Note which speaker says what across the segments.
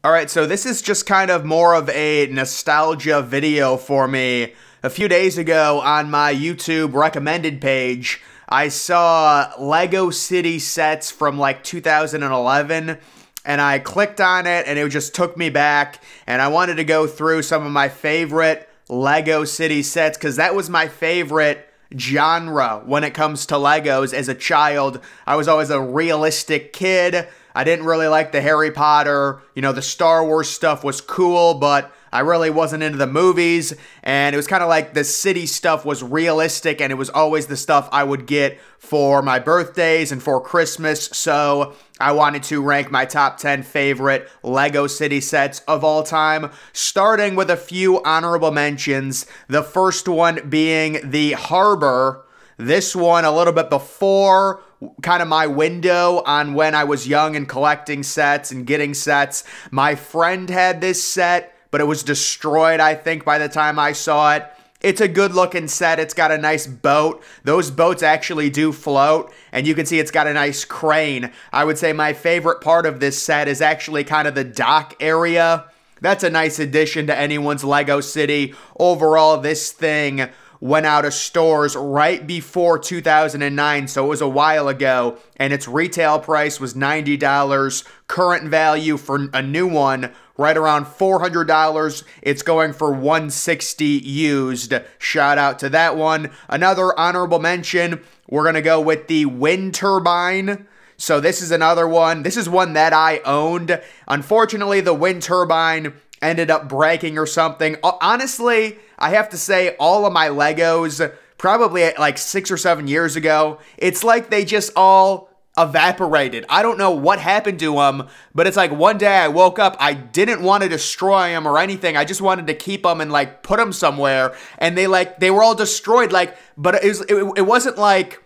Speaker 1: Alright, so this is just kind of more of a nostalgia video for me. A few days ago on my YouTube recommended page, I saw Lego City sets from like 2011, and I clicked on it and it just took me back, and I wanted to go through some of my favorite Lego City sets because that was my favorite genre when it comes to Legos as a child. I was always a realistic kid. I didn't really like the Harry Potter, the Star Wars stuff was cool, but I really wasn't into the movies, and it was kind of like the city stuff was realistic, and it was always the stuff I would get for my birthdays and for Christmas, so I wanted to rank my top 10 favorite Lego City sets of all time, starting with a few honorable mentions, the first one being the Harbor. This one a little bit before kind of my window on when I was young and collecting sets and getting sets. My friend had this set, but it was destroyed, I think, by the time I saw it. It's a good looking set. It's got a nice boat. Those boats actually do float, and you can see it's got a nice crane. I would say my favorite part of this set is actually kind of the dock area. That's a nice addition to anyone's Lego City. Overall, this thing went out of stores right before 2009, so it was a while ago, and its retail price was $90. Current value for a new one, right around $400. It's going for $160 used. Shout out to that one. Another honorable mention, we're going to go with the wind turbine. So this is another one. This is one that I owned. Unfortunately, the wind turbine ended up breaking or something. Honestly, I have to say all of my Legos, probably like 6 or 7 years ago, it's like they just all evaporated. I don't know what happened to them, but it's like one day I woke up, I didn't want to destroy them or anything. I just wanted to keep them and like put them somewhere, and they were all destroyed. But it wasn't like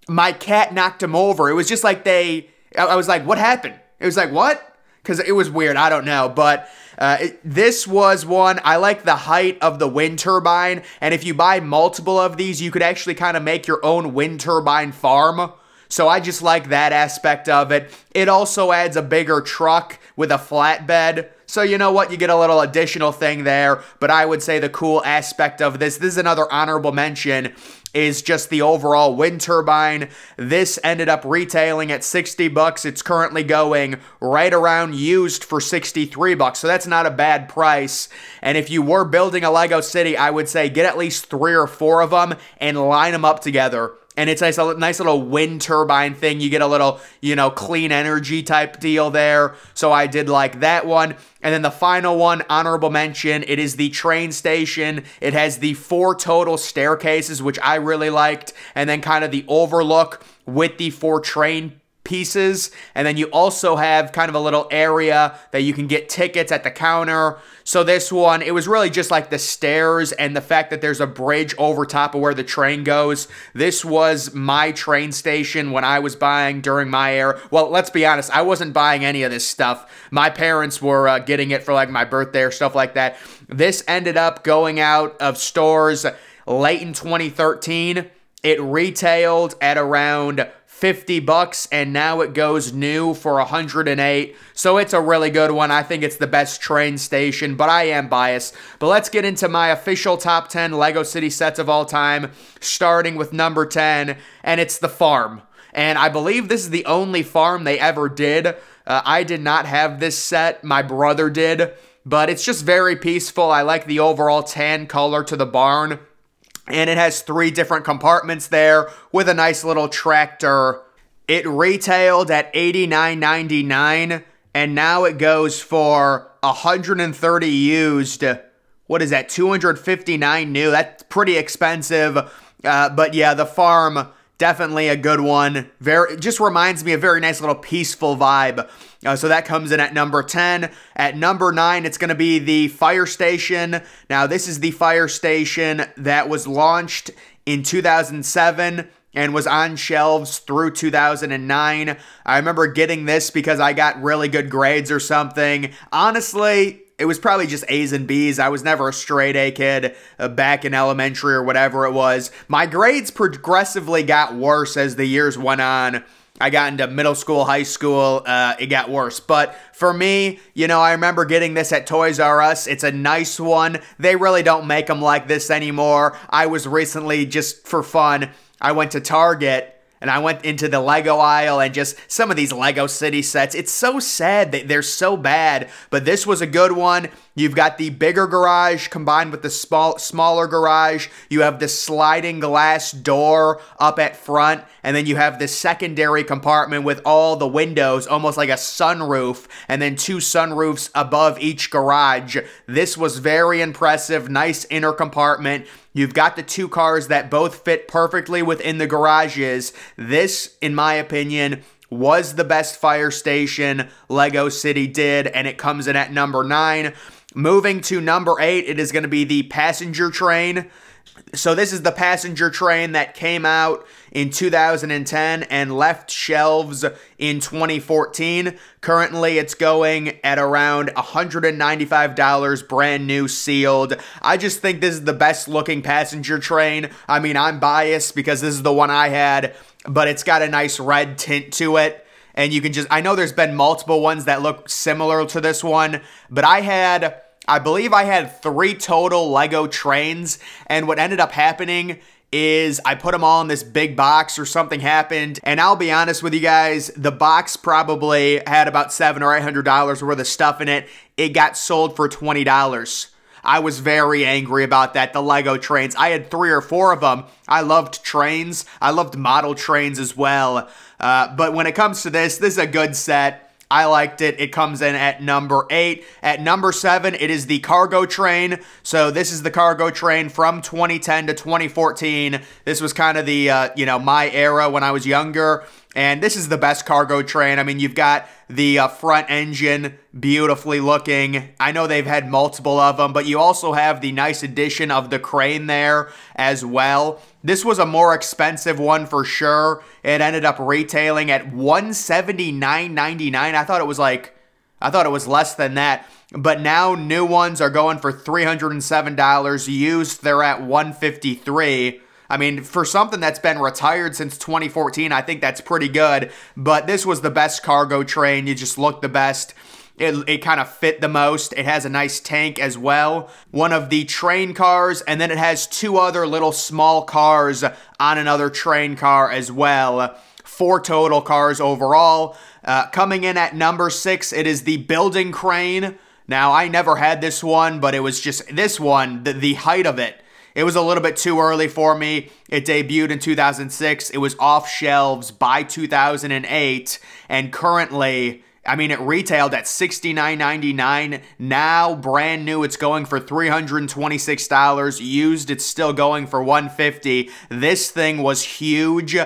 Speaker 1: my cat knocked them over. It was just like I was like, what happened? It was like, what? Because it was weird. I don't know. But this was one. I like the height of the wind turbine. And if you buy multiple of these, you could actually kind of make your own wind turbine farm. So I just like that aspect of it. It also adds a bigger truck with a flatbed. So you know what? You get a little additional thing there. But I would say the cool aspect of this is another honorable mention, is just the overall wind turbine. This ended up retailing at 60 bucks. It's currently going right around used for 63 bucks. So that's not a bad price. And if you were building a Lego City, I would say get at least 3 or 4 of them and line them up together. And it's a nice little wind turbine thing. You get a little, clean energy type deal there. So I did like that one. And then the final one, honorable mention, it is the train station. It has the 4 total staircases, which I really liked. And then kind of the overlook with the 4 train pieces. And then you also have kind of a little area that you can get tickets at the counter. So this one, it was really just like the stairs and the fact that there's a bridge over top of where the train goes. This was my train station when I was buying during my era. Well, let's be honest, I wasn't buying any of this stuff. My parents were getting it for like my birthday or stuff like that. This ended up going out of stores late in 2013. It retailed at around 50 bucks, and now it goes new for 108. So it's a really good one. I think it's the best train station, but I am biased. But let's get into my official top 10 Lego City sets of all time, starting with number 10, and it's the farm. And I believe this is the only farm they ever did. I did not have this set. My brother did, but it's just very peaceful. I like the overall tan color to the barn. And it has 3 different compartments there with a nice little tractor. It retailed at $89.99, and now it goes for $130 used. What is that, $259 new? That's pretty expensive. But yeah, the farm, definitely a good one. Just reminds me of a very nice little peaceful vibe. So that comes in at number 10. At number 9, it's going to be the fire station. Now, this is the fire station that was launched in 2007 and was on shelves through 2009. I remember getting this because I got really good grades or something. Honestly, it was probably just A's and B's. I was never a straight A kid back in elementary or whatever it was. My grades progressively got worse as the years went on. I got into middle school, high school, it got worse. But for me, you know, I remember getting this at Toys R Us. It's a nice one. They really don't make them like this anymore. I was recently, just for fun, I went to Target and I went into the Lego aisle and just some of these Lego City sets. It's so sad that they're so bad, but this was a good one. You've got the bigger garage combined with the smaller garage. You have the sliding glass door up at front, and then you have the secondary compartment with all the windows, almost like a sunroof, and then 2 sunroofs above each garage. This was very impressive. Nice inner compartment. You've got the 2 cars that both fit perfectly within the garages. This, in my opinion, was the best fire station Lego City did, and it comes in at number 9. Moving to number 8, it is going to be the passenger train. So this is the passenger train that came out in 2010 and left shelves in 2014. Currently, it's going at around $195, brand new, sealed. I just think this is the best looking passenger train. I mean, I'm biased because this is the one I had, but it's got a nice red tint to it. And you can just, I know there's been multiple ones that look similar to this one, but I believe I had 3 total Lego trains, and what ended up happening is I put them all in this big box or something happened, and I'll be honest with you guys, the box probably had about $700 or $800 worth of stuff in it. It got sold for $20. I was very angry about that, the Lego trains. I had 3 or 4 of them. I loved trains. I loved model trains as well. But when it comes to this is a good set. I liked it. It comes in at number 8. At number 7, it is the cargo train. So this is the cargo train from 2010 to 2014. This was kind of the, you know, my era when I was younger. And this is the best cargo train. I mean, you've got the front engine, beautifully looking. I know they've had multiple of them, but you also have the nice addition of the crane there as well. This was a more expensive one for sure. It ended up retailing at $179.99. I thought it was less than that. But now new ones are going for $307. Used, they're at $153. I mean, for something that's been retired since 2014, I think that's pretty good. But this was the best cargo train. You just looked the best. It kind of fit the most. It has a nice tank as well. One of the train cars, and then it has 2 other little small cars on another train car as well. 4 total cars overall. Coming in at number 6, it is the building crane. Now, I never had this one, but it was just this one, the height of it. It was a little bit too early for me. It debuted in 2006. It was off shelves by 2008. And currently, I mean, it retailed at $69.99. Now, brand new, it's going for $326. Used, it's still going for $150. This thing was huge,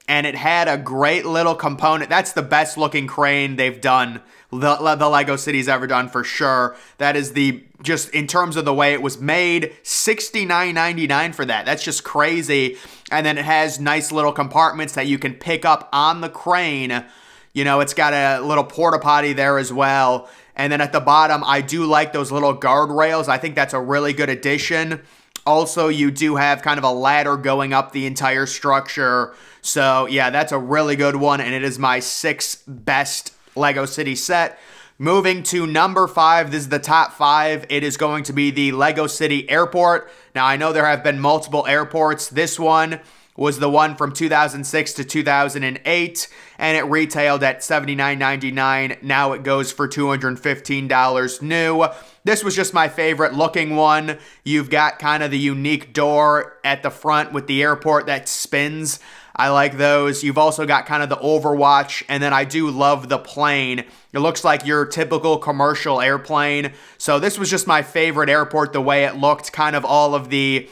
Speaker 1: and it had a great little component. That's the best looking crane they've done. The Lego City's ever done for sure. That is just in terms of the way it was made, $69.99 for that. That's just crazy. And then it has nice little compartments that you can pick up on the crane. You know, it's got a little porta potty there as well. And then at the bottom, I do like those little guardrails. I think that's a really good addition. Also, you do have kind of a ladder going up the entire structure. So, yeah, that's a really good one, and it is my 6th best Lego City set. Moving to number 5, this is the top 5. It is going to be the Lego City Airport. Now, I know there have been multiple airports. This one was the one from 2006 to 2008, and it retailed at $79.99. Now it goes for $215 new. This was just my favorite looking one. You've got kind of the unique door at the front with the airport that spins. I like those. You've also got kind of the Overwatch, and then I do love the plane. It looks like your typical commercial airplane. So this was just my favorite airport, the way it looked, kind of all of the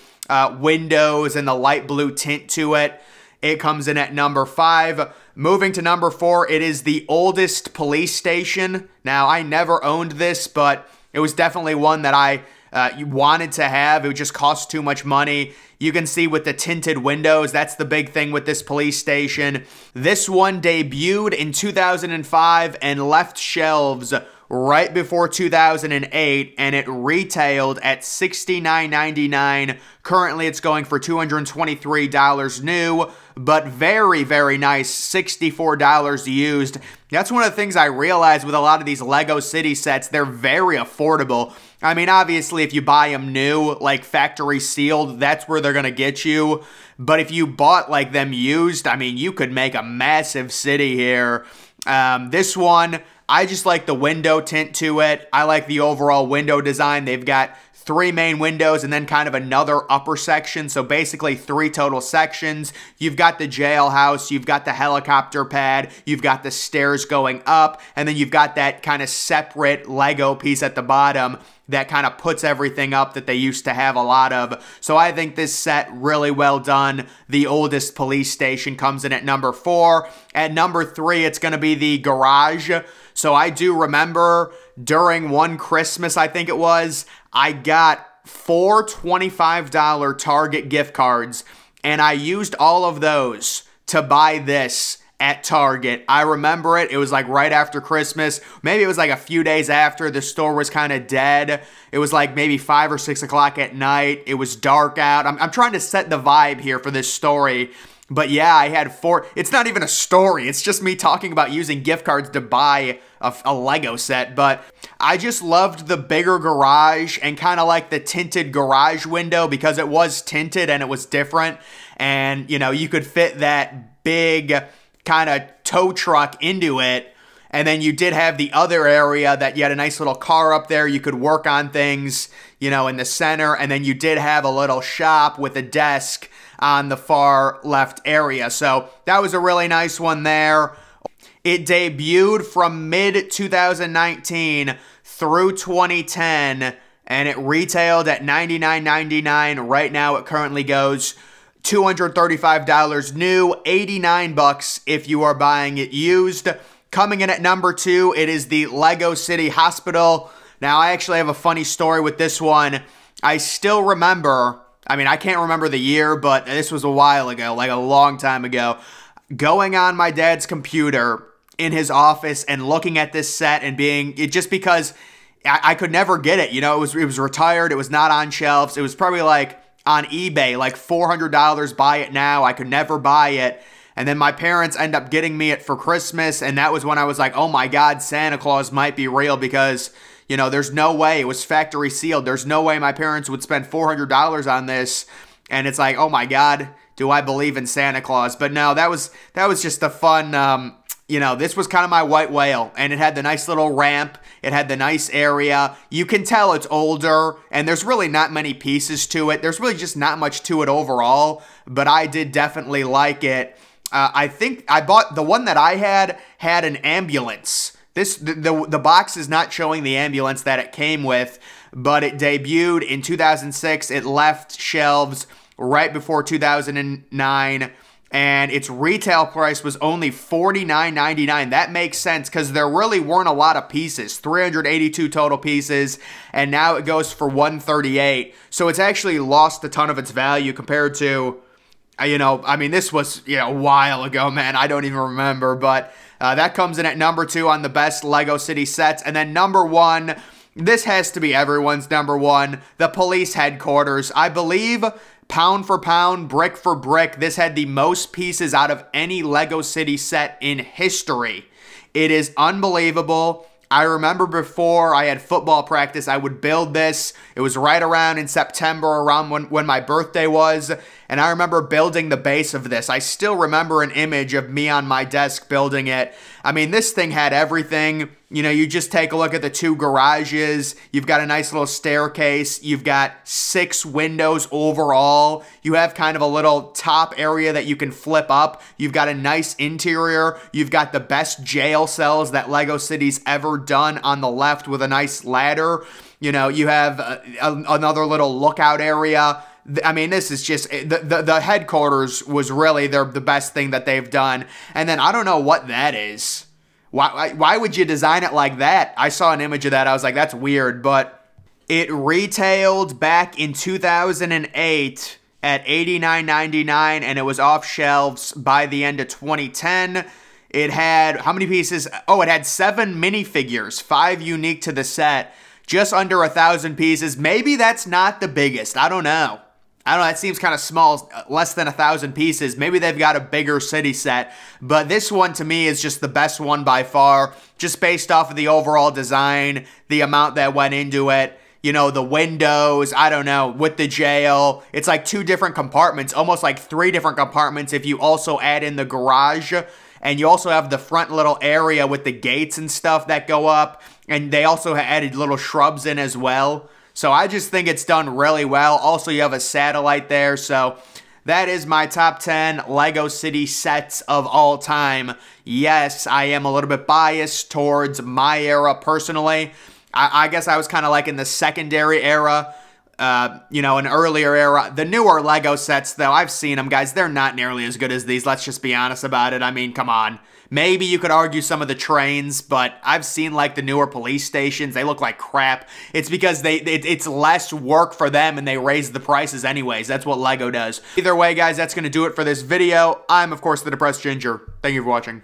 Speaker 1: windows and the light blue tint to it. It comes in at number 5. Moving to number 4, it is the oldest police station. Now, I never owned this, but it was definitely one that I wanted to have. It would just cost too much money. You can see with the tinted windows, that's the big thing with this police station. This one debuted in 2005 and left shelves right before 2008, and it retailed at $69.99. Currently, it's going for $223 new. but very, very nice, $64 used. That's one of the things I realized with a lot of these Lego City sets, they're very affordable. I mean, obviously, if you buy them new, like factory sealed, that's where they're going to get you. But if you bought like them used, I mean, you could make a massive city here. This one, I just like the window tint to it. I like the overall window design. They've got 3 main windows and then kind of another upper section. So basically 3 total sections. You've got the jailhouse, you've got the helicopter pad, you've got the stairs going up, and then you've got that kind of separate Lego piece at the bottom that kind of puts everything up that they used to have a lot of. So I think this set, really well done. The oldest police station comes in at number 4. At number 3, it's going to be the garage. So I do remember during one Christmas, I think it was, I got 4 $25 Target gift cards, and I used all of those to buy this at Target. I remember it. It was like right after Christmas. Maybe it was like a few days after. The store was kind of dead. It was like maybe 5 or 6 o'clock at night. It was dark out. I'm trying to set the vibe here for this story. But yeah, I had 4. It's not even a story. It's just me talking about using gift cards to buy a Lego set. But I just loved the bigger garage and kind of like the tinted garage window because it was tinted and it was different. And, you know, you could fit that big kind of tow truck into it. And then you did have the other area that you had a nice little car up there. You could work on things, you know, in the center. And then you did have a little shop with a desk on the far left area. So that was a really nice one there. It debuted from mid-2019 through 2010, and it retailed at $99.99. Right now, it currently goes $235 new, $89 if you are buying it used. Coming in at number 2, it is the Lego City Hospital. Now, I actually have a funny story with this one. I still remember, I mean, I can't remember the year, but this was a while ago, like a long time ago, going on my dad's computer in his office and looking at this set and being, just because I could never get it. You know, it was retired. It was not on shelves. It was probably like on eBay, like $400, buy it now. I could never buy it. And then my parents end up getting me it for Christmas. And that was when I was like, oh my God, Santa Claus might be real because, you know, there's no way. It was factory sealed. There's no way my parents would spend $400 on this. And it's like, oh my God, do I believe in Santa Claus? But no, that was just a fun, you know, this was kind of my white whale, and it had the nice little ramp. It had the nice area. You can tell it's older, and there's really not many pieces to it. There's really just not much to it overall, but I did definitely like it. I think I bought, the one that I had an ambulance. The box is not showing the ambulance that it came with, but it debuted in 2006. It left shelves right before 2009. And its retail price was only $49.99. That makes sense because there really weren't a lot of pieces. 382 total pieces, and now it goes for $138. So it's actually lost a ton of its value compared to, you know, I mean, this was, you know, a while ago, man. I don't even remember, but that comes in at number 2 on the best Lego City sets. And then number 1, this has to be everyone's number 1, the police headquarters. I believe, pound for pound, brick for brick, this had the most pieces out of any Lego City set in history. It is unbelievable. I remember before I had football practice, I would build this. It was right around in September, around when my birthday was, and I remember building the base of this. I still remember an image of me on my desk building it. I mean, this thing had everything. You know, you just take a look at the 2 garages. You've got a nice little staircase. You've got 6 windows overall. You have kind of a little top area that you can flip up. You've got a nice interior. You've got the best jail cells that Lego City's ever done on the left with a nice ladder. You know, you have another little lookout area. I mean, this is just, the headquarters was really the best thing that they've done. And then I don't know what that is. Why would you design it like that? I saw an image of that. I was like, that's weird. But it retailed back in 2008 at $89.99, and it was off shelves by the end of 2010. It had, how many pieces? Oh, it had 7 minifigures, 5 unique to the set. Just under 1,000 pieces. Maybe that's not the biggest. I don't know. I don't know, that seems kind of small, less than 1,000 pieces. Maybe they've got a bigger city set, but this one to me is just the best one by far, just based off of the overall design, the amount that went into it. You know, the windows, I don't know, with the jail. It's like 2 different compartments, almost like 3 different compartments if you also add in the garage. And you also have the front little area with the gates and stuff that go up. And they also added little shrubs in as well. So I just think it's done really well. Also, you have a satellite there. So that is my top 10 LEGO City sets of all time. Yes, I am a little bit biased towards my era personally. I guess I was kind of like in the secondary era, you know, an earlier era. The newer LEGO sets, though, I've seen them, guys. They're not nearly as good as these. Let's just be honest about it. I mean, come on. Maybe you could argue some of the trains, but I've seen like the newer police stations. They look like crap. It's because it's less work for them and they raise the prices anyways. That's what LEGO does. Either way, guys, that's going to do it for this video. I'm, of course, the Depressed Ginger. Thank you for watching.